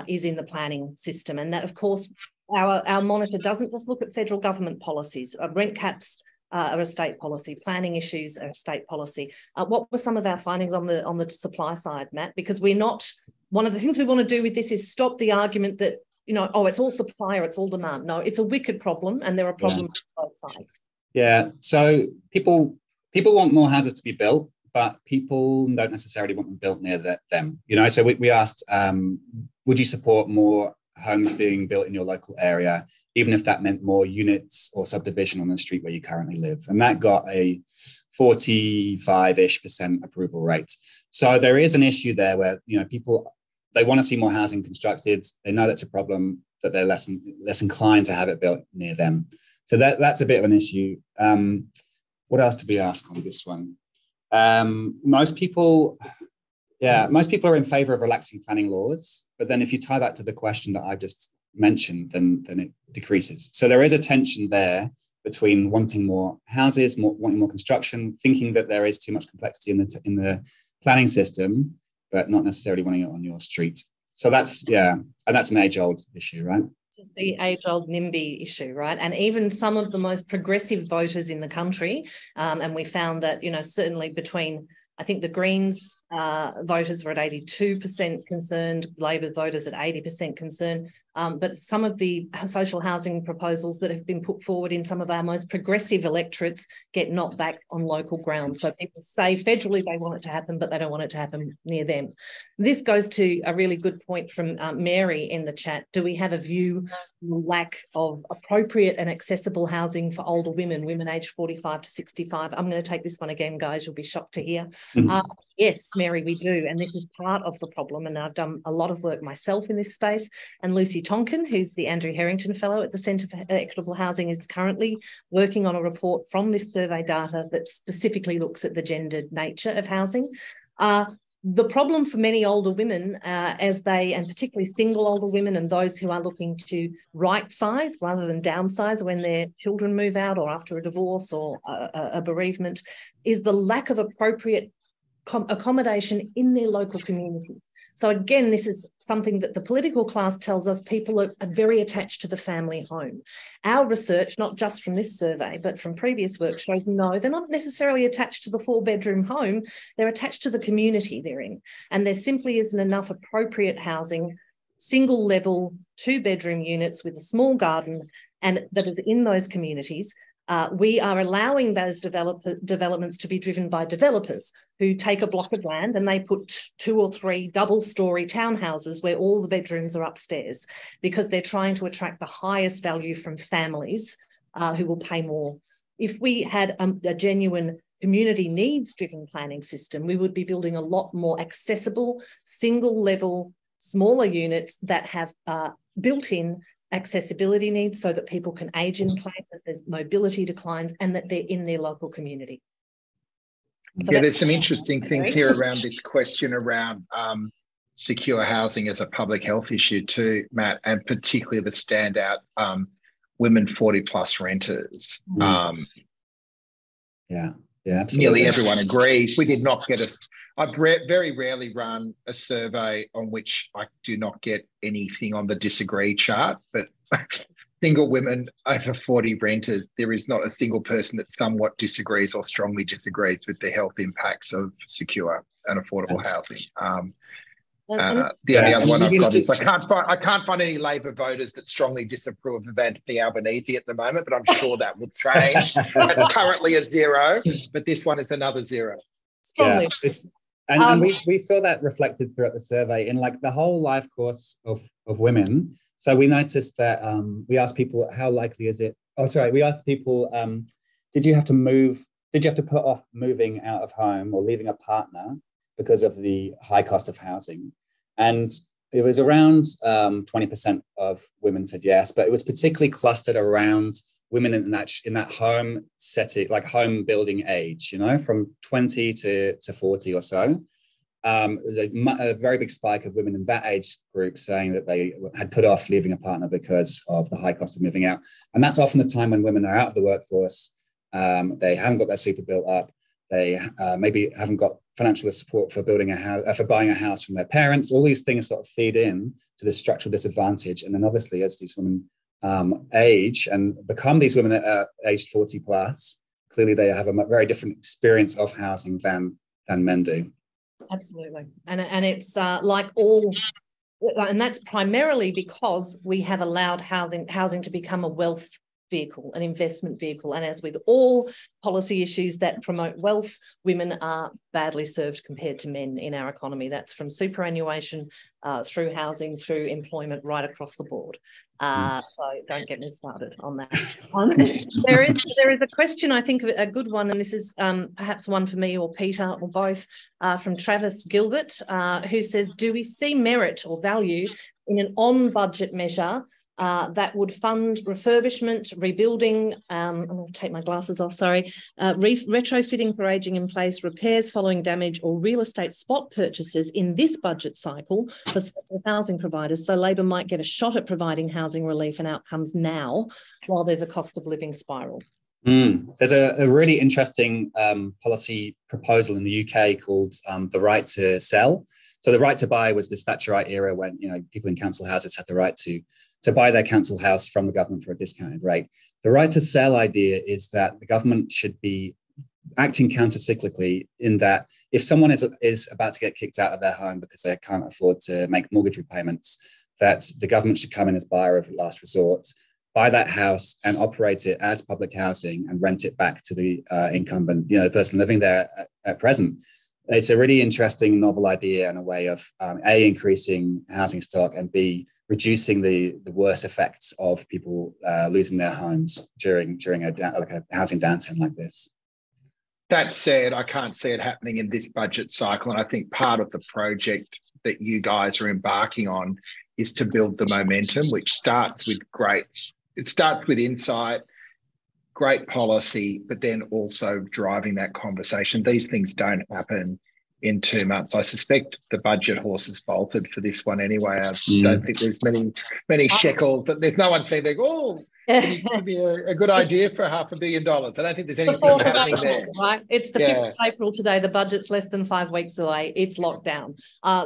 is in the planning system. And that, of course, our monitor doesn't just look at federal government policies. Rent caps are a state policy. Planning issues are a state policy. What were some of our findings on the supply side, Matt? Because we're not, one of the things we want to do with this is stop the argument that, it's all supply or it's all demand. No, it's a wicked problem, and there are problems on both sides. Yeah, so people want more houses to be built, but people don't necessarily want them built near them. So we asked, would you support more homes being built in your local area, even if that meant more units or subdivision on the street where you currently live? And that got a 45-ish% approval rate. So there is an issue there where, people, they want to see more housing constructed. They know that's a problem, but they're less inclined to have it built near them. So that's a bit of an issue. What else did we ask on this one? Most people are in favour of relaxing planning laws, but then if you tie that to the question that I just mentioned, then it decreases. So there is a tension there between wanting more houses, wanting more construction, thinking that there is too much complexity in the planning system, but not necessarily wanting it on your street. So that's and that's an age-old issue, right? This is the age-old NIMBY issue, right? And even some of the most progressive voters in the country, and we found that, certainly between, I think the Greens voters were at 82% concerned, Labor voters at 80% concerned. but some of the social housing proposals that have been put forward in some of our most progressive electorates get knocked back on local grounds. So people say federally they want it to happen, but they don't want it to happen near them. This goes to a really good point from Mary in the chat. Do we have a view on the lack of appropriate and accessible housing for older women aged 45 to 65? I'm going to take this one again, guys. You'll be shocked to hear. Yes, Mary, we do. And this is part of the problem. And I've done a lot of work myself in this space. And Lucy Tonkin, who's the Andrew Harrington Fellow at the Centre for Equitable Housing, is currently working on a report from this survey data that specifically looks at the gendered nature of housing. The problem for many older women, and particularly single older women and those who are looking to right size rather than downsize when their children move out or after a divorce or a bereavement, is the lack of appropriate accommodation in their local community. So again, this is something that the political class tells us people are very attached to the family home. Our research, not just from this survey, but from previous work, shows no, they're not necessarily attached to the 4-bedroom home, they're attached to the community they're in. And there simply isn't enough appropriate housing, single level, 2-bedroom units with a small garden, and that is in those communities. We are allowing those developments to be driven by developers who take a block of land and they put 2 or 3 double-storey townhouses where all the bedrooms are upstairs because they're trying to attract the highest value from families who will pay more. If we had a genuine community needs-driven planning system, we would be building a lot more accessible, single-level, smaller units that have built-in accessibility needs so that people can age in place as there's mobility declines and that they're in their local community. So yeah, there's some interesting things here around this question around secure housing as a public health issue too, Matt, and particularly the standout women 40 plus renters. Yeah, absolutely. Nearly everyone agrees. We did not get I very rarely run a survey on which I do not get anything on the disagree chart, but single women over 40 renters, there is not a single person that somewhat disagrees or strongly disagrees with the health impacts of secure and affordable housing. The only other one I've got is I can't find any Labor voters that strongly disapprove of Anthony Albanese at the moment, but I'm sure that will change. It's currently a 0, but this one is another 0. Strongly. Yeah, and we saw that reflected throughout the survey in like the whole life course of women. So we noticed that we asked people, how likely is it? Oh, sorry. We asked people, did you have to move? Did you have to put off moving out of home or leaving a partner because of the high cost of housing? And it was around 20% of women said yes, but it was particularly clustered around women in that home setting, like home building age, from 20 to 40 or so. There's a very big spike of women in that age group saying that they had put off leaving a partner because of the high cost of moving out. And that's often the time when women are out of the workforce. They haven't got their super built up. They maybe haven't got financial support for building a house, for buying a house from their parents. All these things sort of feed in to this structural disadvantage. And then obviously as these women age and become these women at aged 40 plus, clearly they have a very different experience of housing than men do. Absolutely. And it's like all, and that's primarily because we have allowed housing to become a wealth vehicle, an investment vehicle. And as with all policy issues that promote wealth, women are badly served compared to men in our economy. That's from superannuation through housing, through employment, right across the board. So don't get me started on that. There is a question, I think, a good one, and this is perhaps one for me or Peter or both, from Travis Gilbert, who says, do we see merit or value in an on-budget measure that would fund refurbishment, rebuilding, I'm going to take my glasses off, sorry, retrofitting for ageing in place, repairs following damage, or real estate spot purchases in this budget cycle for social housing providers, so Labor might get a shot at providing housing relief and outcomes now while there's a cost of living spiral? There's a really interesting policy proposal in the UK called the right to sell. So the right to buy was this Thatcherite era when people in council houses had the right to buy their council house from the government for a discounted rate. The right to sell idea is that the government should be acting counter-cyclically in that if someone is about to get kicked out of their home because they can't afford to make mortgage repayments, that the government should come in as buyer of last resort, buy that house and operate it as public housing and rent it back to the incumbent, the person living there at present. It's a really interesting, novel idea and a way of A, increasing housing stock, and B, reducing the worst effects of people losing their homes during a housing downturn like this. That said, I can't see it happening in this budget cycle. And I think part of the project that you guys are embarking on is to build the momentum, which starts with insight, great policy, but then also driving that conversation. These things don't happen in 2 months. I suspect the budget horse has bolted for this one anyway. I don't think there's many shekels. There's no one saying, oh, can you give me a good idea for $500 million? I don't think there's anything happening there. Right? It's the 5th of April today. The budget's less than 5 weeks away. It's locked down.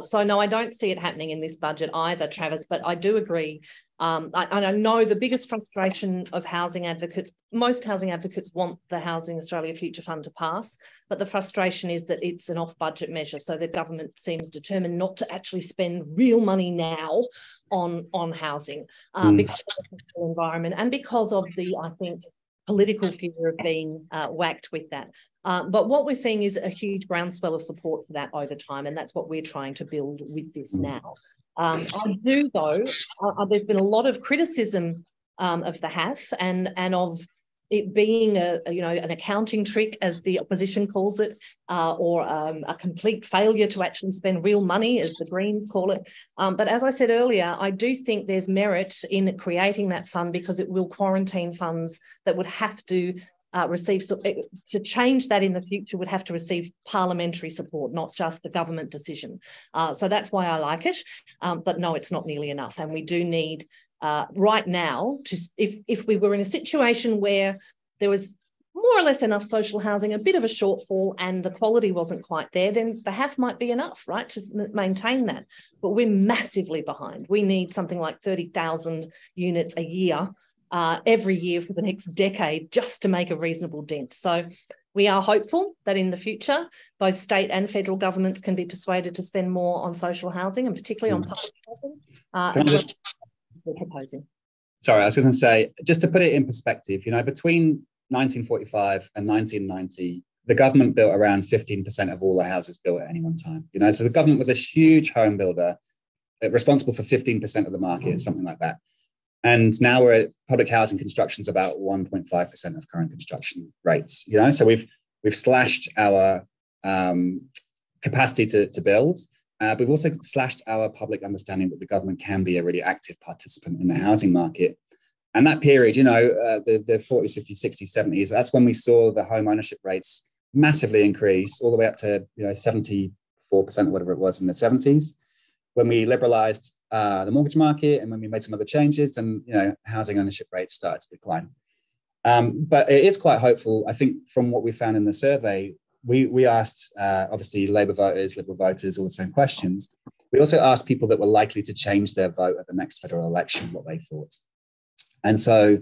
So no, I don't see it happening in this budget either, Travis, but I do agree. I know the biggest frustration of housing advocates, most housing advocates want the Housing Australia Future Fund to pass, but the frustration is that it's an off-budget measure. So the government seems determined not to actually spend real money now on housing because of the political environment and because of the, I think, political fear of being whacked with that. But what we're seeing is a huge groundswell of support for that over time, and that's what we're trying to build with this now. I do, though, there's been a lot of criticism of the HAF and of it being an accounting trick, as the opposition calls it, or a complete failure to actually spend real money, as the Greens call it. But as I said earlier, I do think there's merit in creating that fund because it will quarantine funds that would have to to change that in the future would have to receive parliamentary support, not just a government decision. So that's why I like it. But no, it's not nearly enough. And we do need right now to, if we were in a situation where there was more or less enough social housing, a bit of a shortfall, and the quality wasn't quite there, then the HAF might be enough, right, to maintain that. But we're massively behind. We need something like 30,000 units a year every year for the next decade just to make a reasonable dent. So we are hopeful that in the future, both state and federal governments can be persuaded to spend more on social housing and particularly on public housing, as well as we're proposing. Sorry, I was going to say, just to put it in perspective, between 1945 and 1990, the government built around 15% of all the houses built at any one time. So the government was a huge home builder, responsible for 15% of the market, something like that. And now we're at public housing construction's about 1.5% of current construction rates. So we've slashed our capacity to build. We've also slashed our public understanding that the government can be a really active participant in the housing market. And that period, the 40s, 50s, 60s, 70s, that's when we saw the home ownership rates massively increase, all the way up to 74% or whatever it was in the 70s. When we liberalised the mortgage market and when we made some other changes, and housing ownership rates started to decline. But it is quite hopeful. I think from what we found in the survey, we asked obviously Labour voters, Liberal voters, all the same questions. We also asked people that were likely to change their vote at the next federal election what they thought. And so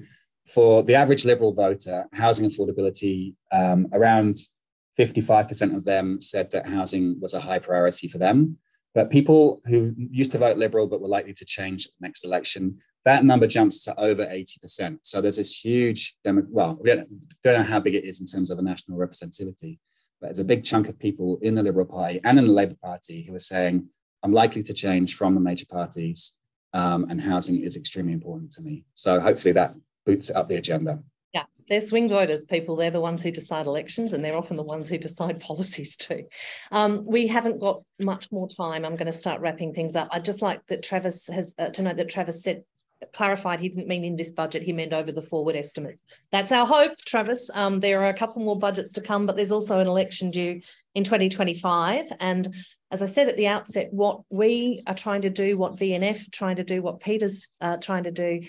for the average Liberal voter, housing affordability, around 55% of them said that housing was a high priority for them. But people who used to vote Liberal but were likely to change at the next election, that number jumps to over 80%. So there's this huge, we don't know how big it is in terms of a national representativity, but there's a big chunk of people in the Liberal Party and in the Labour Party who are saying, I'm likely to change from the major parties, and housing is extremely important to me. So hopefully that boots it up the agenda. Yeah, they're swing voters, people. They're the ones who decide elections, and they're often the ones who decide policies too. We haven't got much more time. I'm going to start wrapping things up. I'd just like that Travis has to know that Travis clarified he didn't mean in this budget, he meant over the forward estimates. That's our hope, Travis. There are a couple more budgets to come, but there's also an election due in 2025. And as I said at the outset, what we are trying to do, what VNF are trying to do, what Peter's trying to do,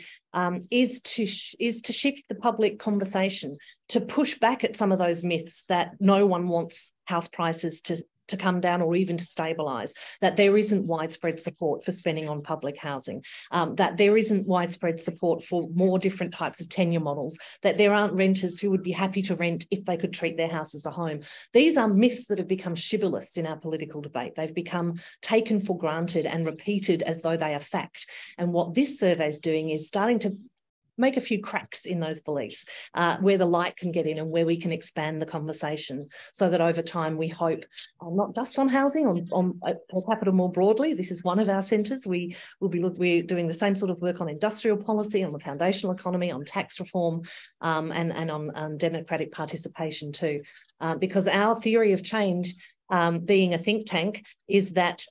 is to shift the public conversation, to push back at some of those myths that no one wants house prices to to come down or even to stabilise, that there isn't widespread support for spending on public housing, that there isn't widespread support for more different types of tenure models, that there aren't renters who would be happy to rent if they could treat their house as a home. These are myths that have become shibboleths in our political debate. They've become taken for granted and repeated as though they are fact. And what this survey is doing is starting to make a few cracks in those beliefs, where the light can get in and where we can expand the conversation, so that over time we hope, not just on housing, on per capita more broadly. This is one of our centres. We're doing the same sort of work on industrial policy, on the foundational economy, on tax reform, and on democratic participation too, because our theory of change, being a think tank, is that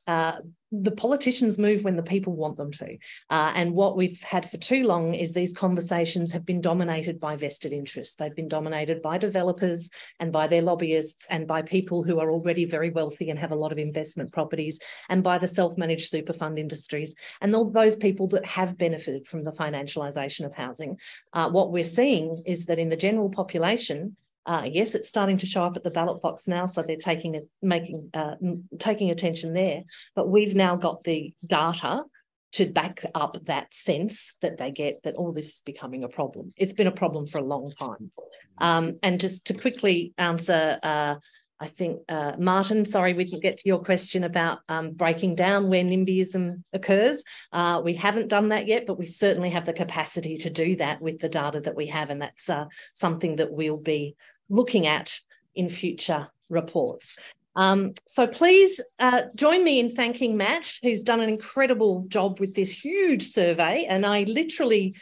the politicians move when the people want them to. And what we've had for too long is these conversations have been dominated by vested interests. They've been dominated by developers and by their lobbyists and by people who are already very wealthy and have a lot of investment properties, and by the self-managed super fund industries and all those people that have benefited from the financialisation of housing. What we're seeing is that in the general population, yes, it's starting to show up at the ballot box now, so they're taking attention there. But we've now got the data to back up that sense that they get that all this is becoming a problem. It's been a problem for a long time. And just to quickly answer, I think, Martin, sorry, we didn't get to your question about breaking down where NIMBYism occurs. We haven't done that yet, but we certainly have the capacity to do that with the data that we have, and that's something that we'll be looking at in future reports. So please join me in thanking Matt, who's done an incredible job with this huge survey. And I literally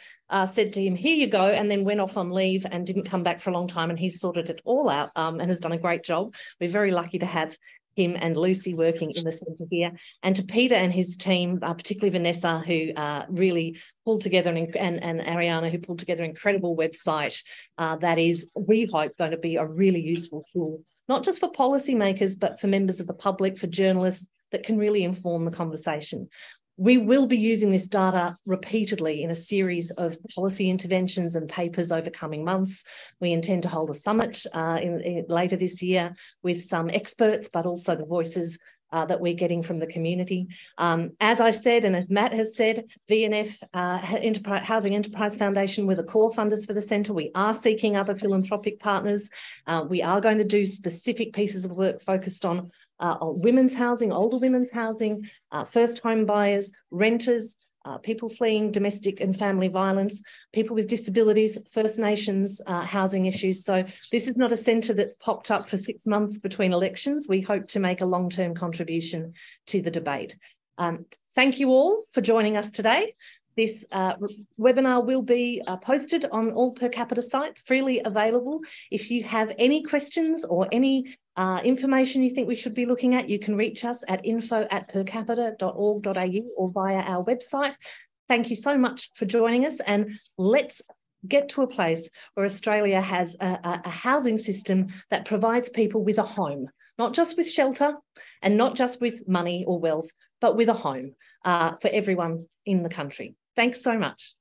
said to him, here you go, and then went off on leave and didn't come back for a long time, and he's sorted it all out and has done a great job. We're very lucky to have him and Lucy working in the centre here, and to Peter and his team, particularly Vanessa, who really pulled together, and Ariana, who pulled together an incredible website that is, we hope, going to be a really useful tool, not just for policymakers, but for members of the public, for journalists, that can really inform the conversation. We will be using this data repeatedly in a series of policy interventions and papers over coming months. We intend to hold a summit later this year with some experts, but also the voices that we're getting from the community. As I said, and as Matt has said, VNF Housing Enterprise Foundation were the core funders for the centre. We are seeking other philanthropic partners. We are going to do specific pieces of work focused on women's housing, older women's housing, first home buyers, renters, people fleeing domestic and family violence, people with disabilities, First Nations housing issues. So this is not a centre that's popped up for 6 months between elections. We hope to make a long-term contribution to the debate. Thank you all for joining us today. This webinar will be posted on all Per Capita sites, freely available. If you have any questions or any information you think we should be looking at, you can reach us at info@percapita.org.au or via our website. Thank you so much for joining us, and let's get to a place where Australia has a housing system that provides people with a home, not just with shelter and not just with money or wealth, but with a home for everyone in the country. Thanks so much.